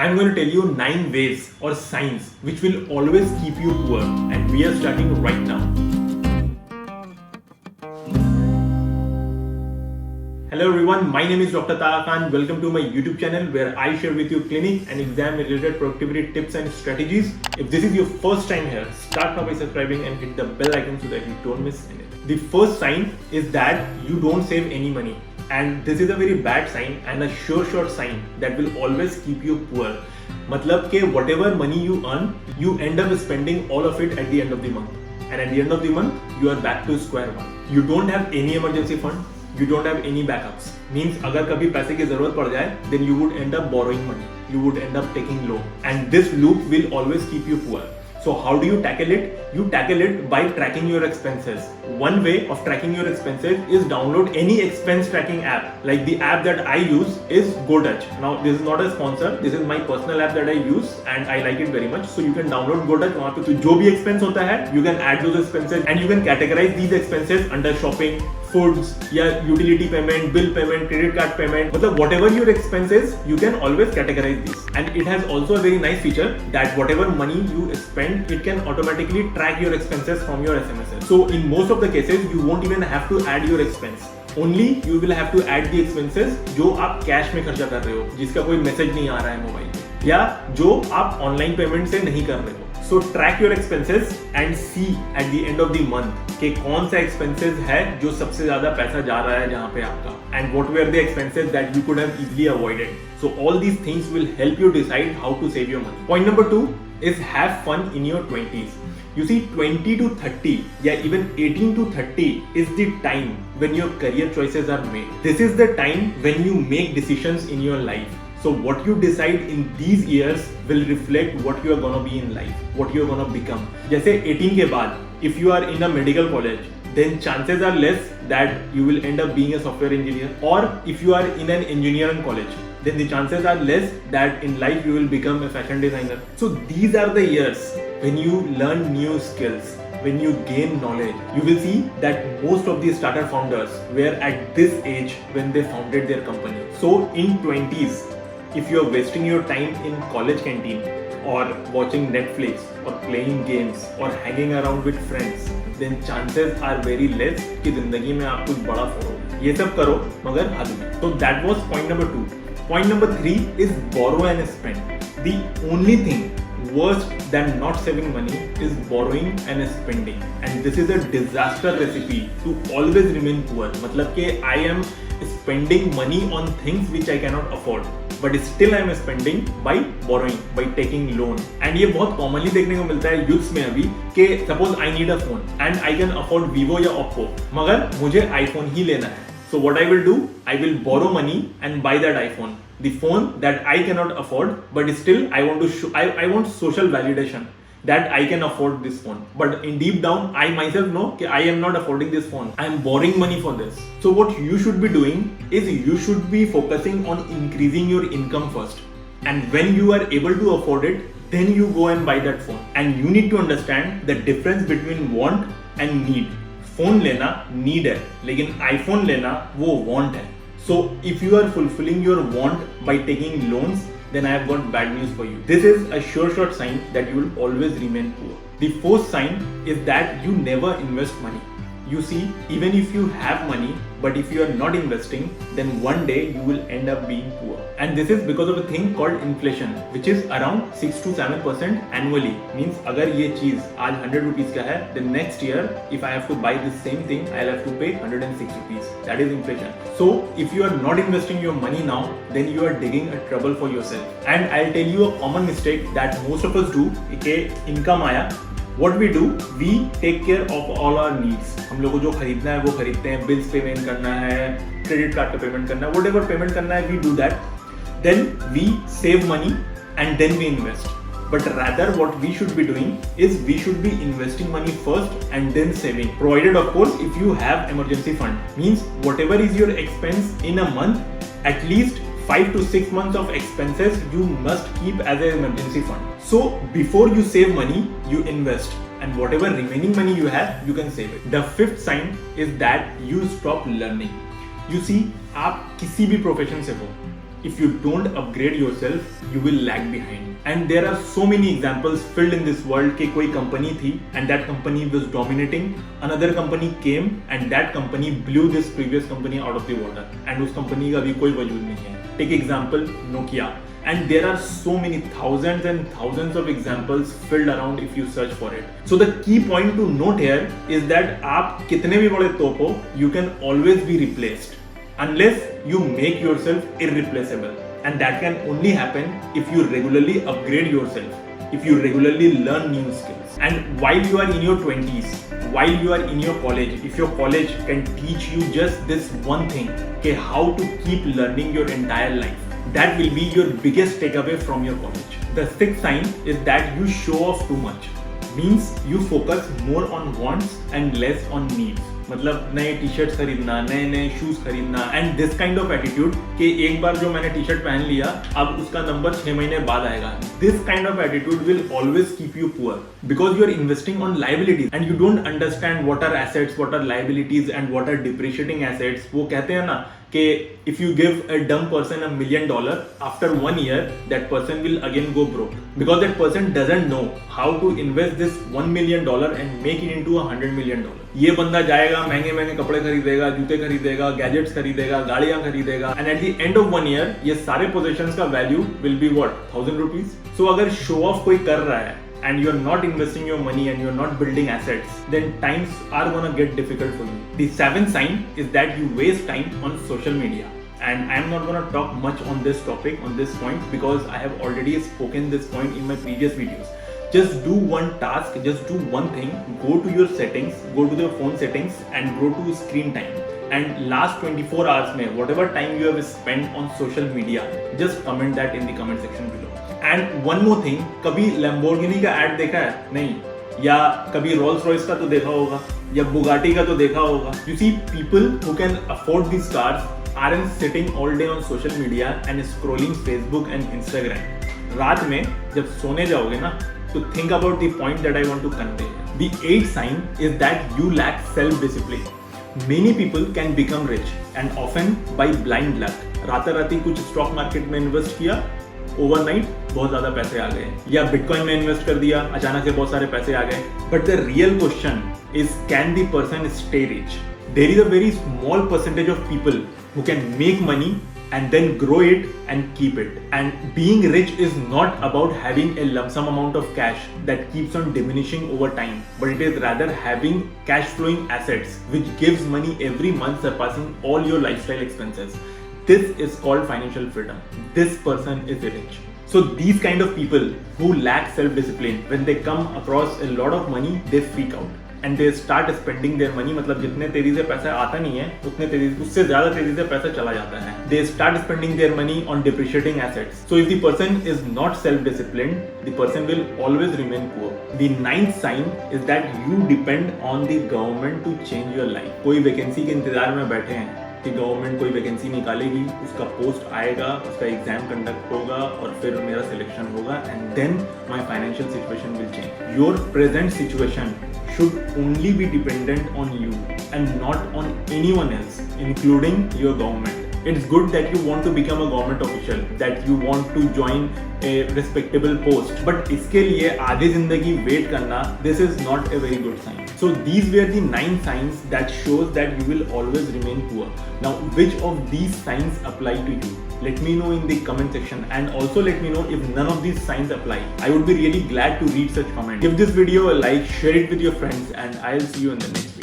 I'm going to tell you 9 ways or signs which will always keep you poor, and we are starting right now. Hello everyone, my name is Dr. Taha Khan. Welcome to my YouTube channel where I share with you clinic and exam related productivity tips and strategies. If this is your first time here, start now by subscribing and hit the bell icon so that you don't miss anything. The first sign is that you don't save any money. And this is a very bad sign and a sure sign that will always keep you poor. मतलब कि whatever money you earn, you end up spending all of it at the end of the month. And at the end of the month, you are back to square one. You don't have any emergency fund. You don't have any backups. Means अगर कभी पैसे की जरूरत पड़ जाए, then you would end up borrowing money. You would end up taking loan. And this loop will always keep you poor. So how do you tackle it? You tackle it by tracking your expenses. One way of tracking your expenses is download any expense tracking app. Like the app that I use is GoTouch. Now this is not a sponsor. This is my personal app that I use and I like it very much. So you can download GoTouch. वहाँ पे जो भी expense होता है, you can add those expenses and you can categorize these expenses under shopping, foods, या utility payment, bill payment, credit card payment. मतलब whatever your expenses, you can always categorize these. And it has also a very nice feature that whatever money you spend, it can automatically track your expenses from your SMSs. So in most of the cases, you won't even have to add your expense. Only you will have to add the expenses जो आप cash में खर्चा कर रहे हो, जिसका कोई message नहीं आ रहा है मोबाइल पे, या जो आप ऑनलाइन पेमेंट से नहीं कर रहे हो. So track your expenses and see at the end of the month कि कौन सा expenses है जो सबसे ज्यादा पैसा जा रहा है जहाँ पे आपका, and what were the expenses that you could have easily avoided. So all these things will help you decide how to save your money. Point number 2 is have fun in your 20s. You see, 20 to 30, yeah, even 18 to 30 is the time when your career choices are made. This is the time when you make decisions in your life. So what you decide in these years will reflect what you are gonna be in life, what you are gonna become. जैसे 18 के बाद, if you are in a medical college, then chances are less that you will end up being a software engineer. Or if you are in an engineering college, then the chances are less that in life you will become a fashion designer. So these are the years when you learn new skills, when you gain knowledge. You will see that most of the startup founders were at this age when they founded their company. So in 20s, if you are wasting your time in college canteen or watching Netflix or playing games or hanging around with friends, then chances are very less कि जिंदगी में आप कुछ बड़ा करो. ये सब करो मगर हद में. So that was point number 2. Point number 3 is borrow and spend. The only thing worse than not saving money is borrowing and spending, and this is a disaster recipe to always remain poor. मतलब कि I am spending money on things which I cannot afford, but still I am spending by borrowing, by taking loan. And ये बहुत commonly देखने को मिलता है youths में अभी कि suppose I need a phone and I can afford Vivo या Oppo, मगर मुझे iPhone ही लेना है. So what I will do, I will borrow money and buy that iPhone, the phone that I cannot afford, but still I want to I want social validation that I can afford this phone. But in deep down, I myself know that I am not affording this phone. I am borrowing money for this. So what you should be doing is you should be focusing on increasing your income first. And when you are able to afford it, then you go and buy that phone. And you need to understand the difference between want and need. Phone लेना need है, लेकिन iPhone लेना वो want है. So if you are fulfilling your want by taking loans, then I have got bad news for you. This is a sure sign that you will always remain poor. The fourth sign is that you never invest money. You see, even if you have money, but if you are not investing, then one day you will end up being poor. And this is because of a thing called inflation, which is around 6 to 7% annually. Means अगर ये चीज आज 100 rupees का है, then next year if I have to buy the same thing, I'll have to pay 106 rupees. That is inflation. So if you are not investing your money now, then you are digging a trouble for yourself. And I'll tell you a common mistake that most of us do. कि income आया, What we do, we take care of all our needs. हम लोग को जो खरीदना है वो खरीदते हैं, बिल्स पेमेंट करना है, क्रेडिट कार्ड का पेमेंट करना है, whatever पेमेंट करना है, we do that. Then we save money and then we invest. But rather what we should be doing is we should be investing money first and then saving. Provided of course if you have emergency fund. Means whatever is your expense in a month, at least 5 to 6 months of expenses you must keep as an emergency fund. So before you save money, you invest, and whatever remaining money you have, you can save it. The fifth sign is that you stop learning. You see, आप किसी भी profession से हो, If you don't upgrade yourself, you will lag behind. And there are so many examples filled in this world कि कोई company थी and that company was dominating, another company came and that company blew this previous company out of the water and उस company का भी कोई वजूद नहीं है. Take example Nokia. And there are so many thousands and thousands of examples filled around if you search for it. So the key point to note here is that आप कितने भी बड़े तोप हो, you can always be replaced unless you make yourself irreplaceable. And that can only happen if you regularly upgrade yourself, if you regularly learn new skills. And while you are in your 20s, while you are in your college, if your college can teach you just this one thing, okay, how to keep learning your entire life, that will be your biggest takeaway from your college. The sixth sign is that you show off too much. Means you focus more on wants and less on needs. मतलब नए T shirt खरीदना, नए नए shoes खरीदना and this kind of attitude कि एक बार जो मैंने टी शर्ट पहन लिया अब उसका नंबर 6 महीने बाद आएगा. This kind of attitude will always keep you poor because you are investing on liabilities and you don't understand what are assets, what are liabilities and what are depreciating assets. वो कहते हैं ना कि if you give a dumb person $1 million, after 1 year that person will again go broke because that person doesn't know how to invest this $1 million and make it into $100 million. ये बंदा जाएगा, महंगे महंगे कपड़े खरीदेगा, जूते खरीदेगा, गैजेट्स खरीदेगा, गाड़ियां खरीदेगा and at the end of 1 year ये सारे पोजेशंस का value will be what? 1000 rupees. So अगर शो ऑफ कोई कर रहा है and you're not investing your money and you're not building assets, then times are gonna get difficult for you. The seventh sign is that you waste time on social media. And I'm not gonna talk much on this topic, on this point, because I have already spoken this point in my previous videos. Just do one task, just do one thing, go to your settings, go to the phone settings and go to screen time. And last 24 hours में, whatever time you have spent on social media, just comment that in the comment section below. And one more thing, कभी Lamborghini का ad देखा है? नहीं. या कभी Rolls Royce का तो देखा होगा, या Bugatti का तो देखा होगा. You see, people who can afford these cars aren't sitting all day on social media and scrolling Facebook and Instagram. रात में जब सोने जाओगे ना, तो think about the point that I want to convey. The eighth sign is that you lack self-discipline. Many people can become rich and often by blind luck. राताराती कुछ stock market में invest किया, ओवरनाइट बहुत ज्यादा पैसे आ गए, या bitcoin में इन्वेस्ट कर दिया, अचानक से बहुत सारे पैसे आ गए. But the real question is can the person stay rich? There is a very small percentage of people who can make money and then grow it and keep it. And being rich is not about having a lump sum amount of cash that keeps on diminishing over time, but it is rather having cash flowing assets which gives money every month surpassing all your lifestyle expenses. This is called financial freedom. This person is rich. So these kind of people who lack self-discipline, when they come across a lot of money, they freak out. And they start spending their money. मतलब जितने तेजी से पैसा आता नहीं है उतने तेजी उससे ज्यादा तेजी से पैसा चला जाता है. They start spending their money on depreciating assets. So if the person is not self-disciplined, the person will always remain poor. The ninth sign is that you depend on the government to change your life. कोई vacancy के इंतजार में बैठे हैं कि government कोई vacancy निकालेगी, उसका पोस्ट आएगा, उसका एग्जाम कंडक्ट होगा और फिर मेरा सिलेक्शन होगा and then my financial situation will change. Your present situation should only be dependent on you and not on anyone else, including your government. It's good that you want to become a government official, that you want to join a respectable post, but इसके लिए आधी जिंदगी wait करना, this is not a very good sign. So these were the 9 signs that shows that you will always remain poor. Now, which of these signs apply to you? Let me know in the comment section, and also let me know if none of these signs apply. I would be really glad to read such comments. Give this video a like, share it with your friends, and I'll see you in the next video.